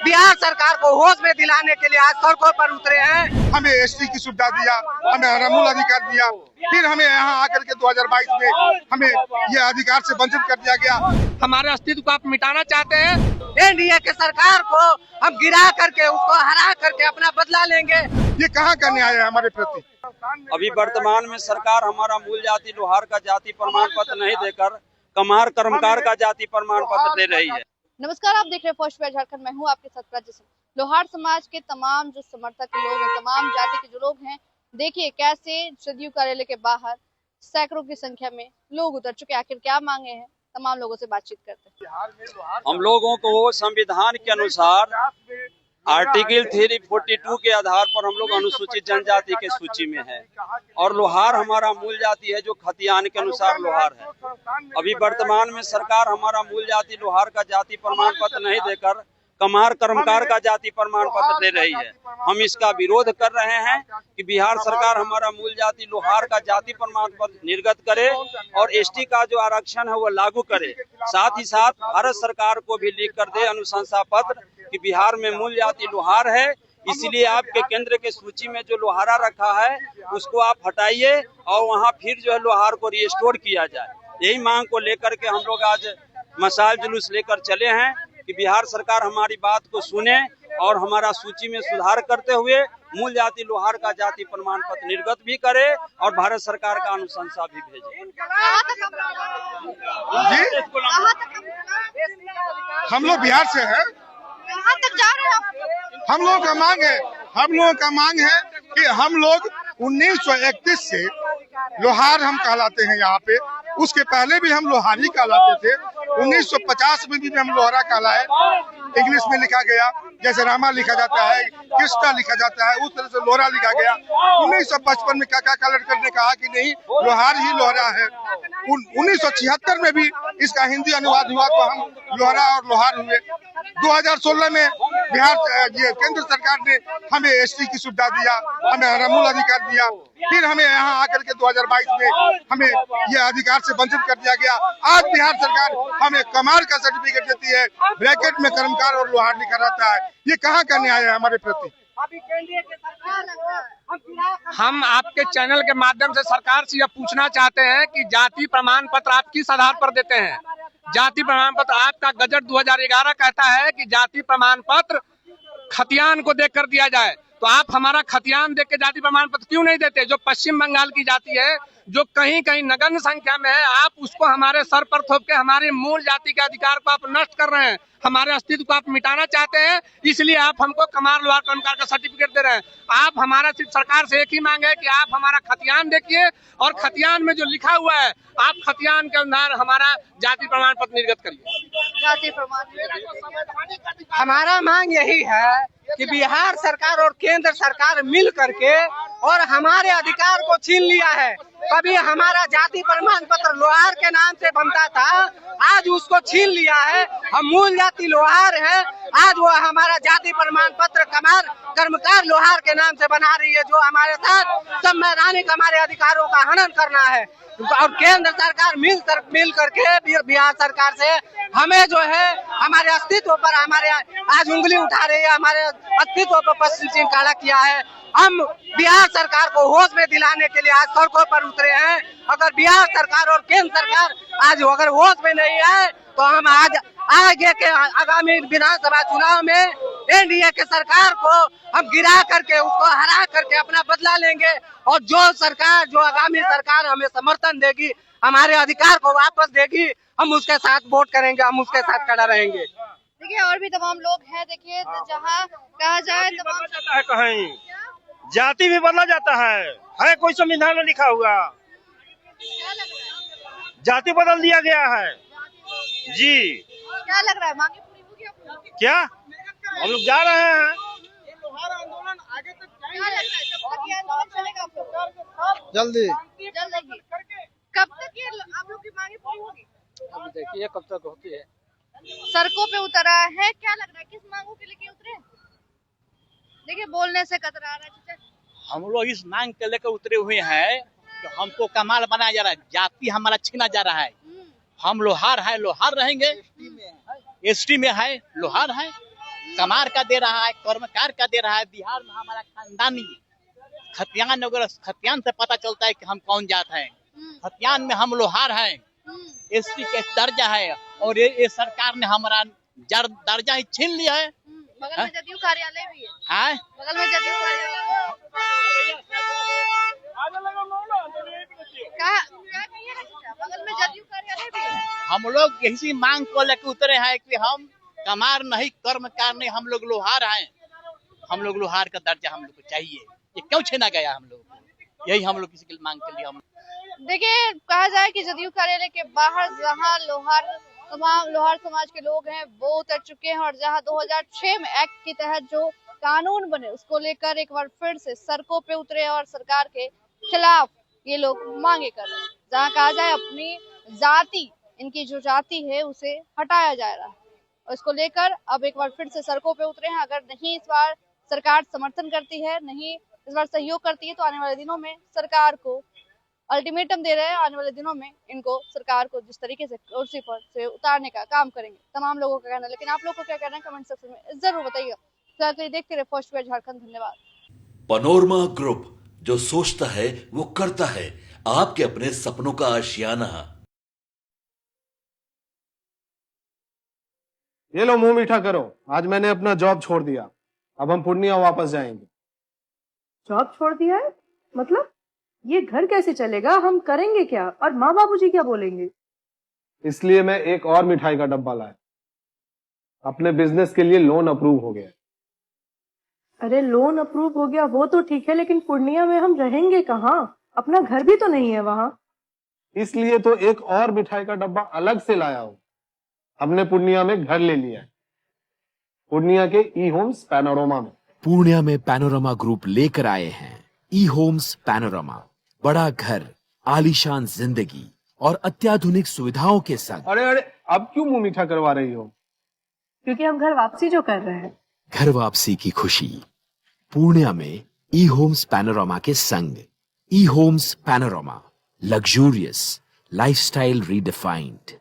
बिहार सरकार को होश में दिलाने के लिए आज सड़कों पर उतरे हैं। हमें एसटी की सुविधा दिया, हमें अनमोल अधिकार दिया, फिर हमें यहाँ आकर के 2022 में हमें ये अधिकार से वंचित कर दिया गया। हमारे अस्तित्व को आप मिटाना चाहते हैं। एनडीए के सरकार को हम गिरा करके, उसको हरा करके अपना बदला लेंगे। ये कहाँ का न्याय है हमारे प्रति? अभी वर्तमान में सरकार हमारा मूल जाति लोहार का जाति प्रमाण पत्र नहीं देकर कमार कर्मकार का जाति प्रमाण पत्र दे रही है। नमस्कार, आप देख रहे हैं फर्स्ट पेज झारखंड। मैं हूं आपके साथ प्रज्ञा। लोहार समाज के तमाम जो समर्थक लोग हैं, तमाम जाति के जो लोग हैं, देखिए कैसे जदयू कार्यालय के बाहर सैकड़ों की संख्या में लोग उतर चुके। आखिर क्या मांगे हैं, तमाम लोगों से बातचीत करते हैं। हम लोगों को संविधान के अनुसार आर्टिकल 342 के आधार पर हम लोग अनुसूचित जनजाति के सूची में है और लोहार हमारा मूल जाति है, जो खतियान के अनुसार लोहार है। अभी वर्तमान में सरकार हमारा मूल जाति लोहार का जाति प्रमाण पत्र नहीं देकर कमार कर्मकार का जाति प्रमाण पत्र दे रही है। हम इसका विरोध कर रहे हैं कि बिहार सरकार हमारा मूल जाति लोहार का जाति प्रमाण पत्र निर्गत करे और एसटी का जो आरक्षण है वो लागू करे। साथ ही साथ भारत सरकार को भी लिख कर दे अनुशंसा पत्र कि बिहार में मूल जाति लोहार है, इसलिए आपके केंद्र के सूची में जो लोहारा रखा है उसको आप हटाइए और वहाँ फिर जो है लोहार को रिस्टोर किया जाए। यही मांग को लेकर के हम लोग आज मशाल जुलूस लेकर चले हैं कि बिहार सरकार हमारी बात को सुने और हमारा सूची में सुधार करते हुए मूल जाति लोहार का जाति प्रमाण पत्र निर्गत भी करे और भारत सरकार का अनुशंसा भी भेजे। जी, हम लोग बिहार से हैं। कहां तक जा रहे हैं आप? हम लोगों का मांग है कि हम लोग 1931 से लोहार हम कहलाते हैं यहाँ पे। उसके पहले भी हम लोहारी कहलाते थे। 1950 में भी हम लोहारा कहलाए। इंग्लिश में लिखा गया, जैसे रामा लिखा जाता है, कृष्णा लिखा जाता है, उस तरह से लोहारा लिखा गया। 1955 में काका कालेडकर ने कहा कि नहीं, लोहार ही लोहारा है। 1976 में भी इसका हिंदी अनुवाद हुआ तो हम लोहारा और लोहार हुए। 2016 में बिहार केंद्र सरकार ने हमें एसटी की सुविधा दिया, हमें अनमोल अधिकार दिया, फिर हमें यहाँ आकर के 2022 में हमें ये अधिकार से वंचित कर दिया गया। आज बिहार सरकार हमें कमार का सर्टिफिकेट देती है, ब्रैकेट में कर्मकार और लोहार लिखा रहता है। ये कहाँ का न्याय है हमारे प्रति? हम आपके चैनल के माध्यम से सरकार से यह पूछना चाहते हैं कि जाति प्रमाण पत्र आप किस आधार पर देते हैं? जाति प्रमाण पत्र आपका गजट 2011 कहता है कि जाति प्रमाण पत्र खतियान को देकर दिया जाए, तो आप हमारा खतियान देख के जाति प्रमाण पत्र क्यों नहीं देते? जो पश्चिम बंगाल की जाति है, जो कहीं कहीं नगण्य संख्या में है, आप उसको हमारे सर पर थोप के हमारे मूल जाति के अधिकार को आप नष्ट कर रहे हैं। हमारे अस्तित्व को आप मिटाना चाहते हैं, इसलिए आप हमको कमार लोहार कर्मकार का सर्टिफिकेट दे रहे हैं। आप हमारा सिर्फ सरकार से एक ही मांग है कि आप हमारा खतियान देखिए और खतियान में जो लिखा हुआ है आप खतियान के अंदर हमारा जाति प्रमाण पत्र निर्गत करिए। जाति प्रमाण हमारा मांग यही है कि बिहार सरकार और केंद्र सरकार मिल करके और हमारे अधिकार को छीन लिया है। कभी हमारा जाति प्रमाण पत्र लोहार के नाम से बनता था, आज उसको छीन लिया है। हम मूल जाति लोहार है, आज वो हमारा जाति प्रमाण पत्र कमार कर्मकार लोहार के नाम से बना रही है, जो हमारे साथ संवैधानिक हमारे अधिकारों का हनन करना है। और केंद्र सरकार मिल करके बिहार सरकार से हमें जो है हमारे अस्तित्व पर हमारे आज उंगली उठा रही है, हमारे अस्तित्व पर पश्चिम चिन्ह काला किया है। हम बिहार सरकार को होश में दिलाने के लिए आज सड़कों पर उतरे हैं। अगर बिहार सरकार और केंद्र सरकार आज अगर होश में नहीं है तो हम आज आगे के आगामी विधानसभा चुनाव में एनडीए के सरकार को हम गिरा करके, उसको हरा करके अपना बदला लेंगे। और जो सरकार, जो आगामी सरकार हमें समर्थन देगी, हमारे अधिकार को वापस देगी, हम उसके साथ वोट करेंगे, हम उसके साथ खड़ा रहेंगे। देखिए और भी तमाम लोग हैं। देखिए जहाँ कहा जाए तमाम कहीं जाति भी बदला जाता है कोई संविधान में लिखा हुआ जाति बदल दिया गया है। जी क्या लग रहा है, मांगे पूरी होगी आप लोग? क्या हम लोग जा रहे हैं? आंदोलन आगे तक क्या लग रहा है, कब तक ये आंदोलन चलेगा आप लोग? जल्दी। कब तक ये आप लोग की मांगे पूरी होगी? अब देखिए कब तक होती है। सड़कों पे उतरा है, क्या लग रहा है, किस मांगों के लेके उतरे? देखिए बोलने से कतरा रहा है। हम लोग इस मांग के लेकर उतरे हुए हैं कि हमको कमाल बनाया जा रहा है, जाति हमारा छीना जा रहा है। हम लोहार है, लोहार रहेंगे, एसटी में है, लोहार है। कमार का दे रहा है, कर्मकार का दे रहा है। बिहार में हमारा खानदानी खतियान, अगर खतियान से पता चलता है कि हम कौन जात हैं। खतियान में हम लोहार हैं, एसटी का दर्जा है, और ये सरकार ने हमारा दर्जा ही छीन लिया है। बगल में जदयू कार्यालय भी है। हाँ? बगल में जदयू कार्यालय बगल में जदयू कार्यालय भी है। हम लोग इसी मांग को लेकर उतरे हैं कि हम कमार नहीं, कर्मकार नहीं, हम लोग लोहार हैं। हम लोग लोहार का दर्जा हम लोग को चाहिए। ये क्यों छीना गया हम लोग को? यही हम लोग किसी की मांग के लिए हम देखिए, कहा जाए कि जदयू कार्यालय के बाहर जहां तमाम लोहार समाज के लोग हैं वो उतर चुके हैं, और जहां 2006 में एक्ट के तहत जो कानून बने उसको लेकर एक बार फिर से सड़कों पे उतरे और सरकार के खिलाफ ये लोग मांगे कर रहे हैं। जहां कहा जाए अपनी जाति, इनकी जो जाति है उसे हटाया जा रहा है, और इसको लेकर अब एक बार फिर से सड़कों पे उतरे हैं। अगर नहीं इस बार सरकार समर्थन करती है, नहीं इस बार सहयोग करती है, तो आने वाले दिनों में सरकार को अल्टीमेटम दे रहे हैं। आने वाले दिनों में इनको, सरकार को जिस तरीके से कुर्सी पर से उतारने का काम करेंगे, तमाम लोगों का कहना है। लेकिन आप लोग को क्या कहना है कमेंट सेक्शन में जरूर बताइएगा। फिलहाल के लिए देखते रहे फर्स्ट पेज झारखंड। धन्यवाद। पनोरमा ग्रुप, जो सोचता है वो करता है। आपके अपने सपनों का आशियाना। ये लो, मुंह मीठा करो। आज मैंने अपना जॉब छोड़ दिया, अब हम पूर्णिया वापस जाएंगे। जॉब छोड़ दिया है? मतलब ये घर कैसे चलेगा? हम करेंगे क्या? और माँ बाबूजी क्या बोलेंगे? इसलिए मैं एक और मिठाई का डब्बा लाया। अपने बिजनेस के लिए लोन अप्रूव हो गया। अरे लोन अप्रूव हो गया वो तो ठीक है, लेकिन पूर्णिया में हम रहेंगे कहाँ? अपना घर भी तो नहीं है वहाँ। इसलिए तो एक और मिठाई का डब्बा अलग से लाया हूँ। हमने पूर्णिया में घर ले लिया है, पूर्णिया के ई होम्स पैनोरमा में। पूर्णिया में पैनोरमा ग्रुप लेकर आए हैं ई होम्स पैनोरमा। बड़ा घर, आलीशान जिंदगी और अत्याधुनिक सुविधाओं के संग। अरे अब क्यों मुंह मीठा करवा रही हो? क्योंकि हम घर वापसी जो कर रहे हैं। घर वापसी की खुशी पूर्णिया में ई होम्स पैनोरमा के संग। E Homes Panorama, luxurious lifestyle redefined.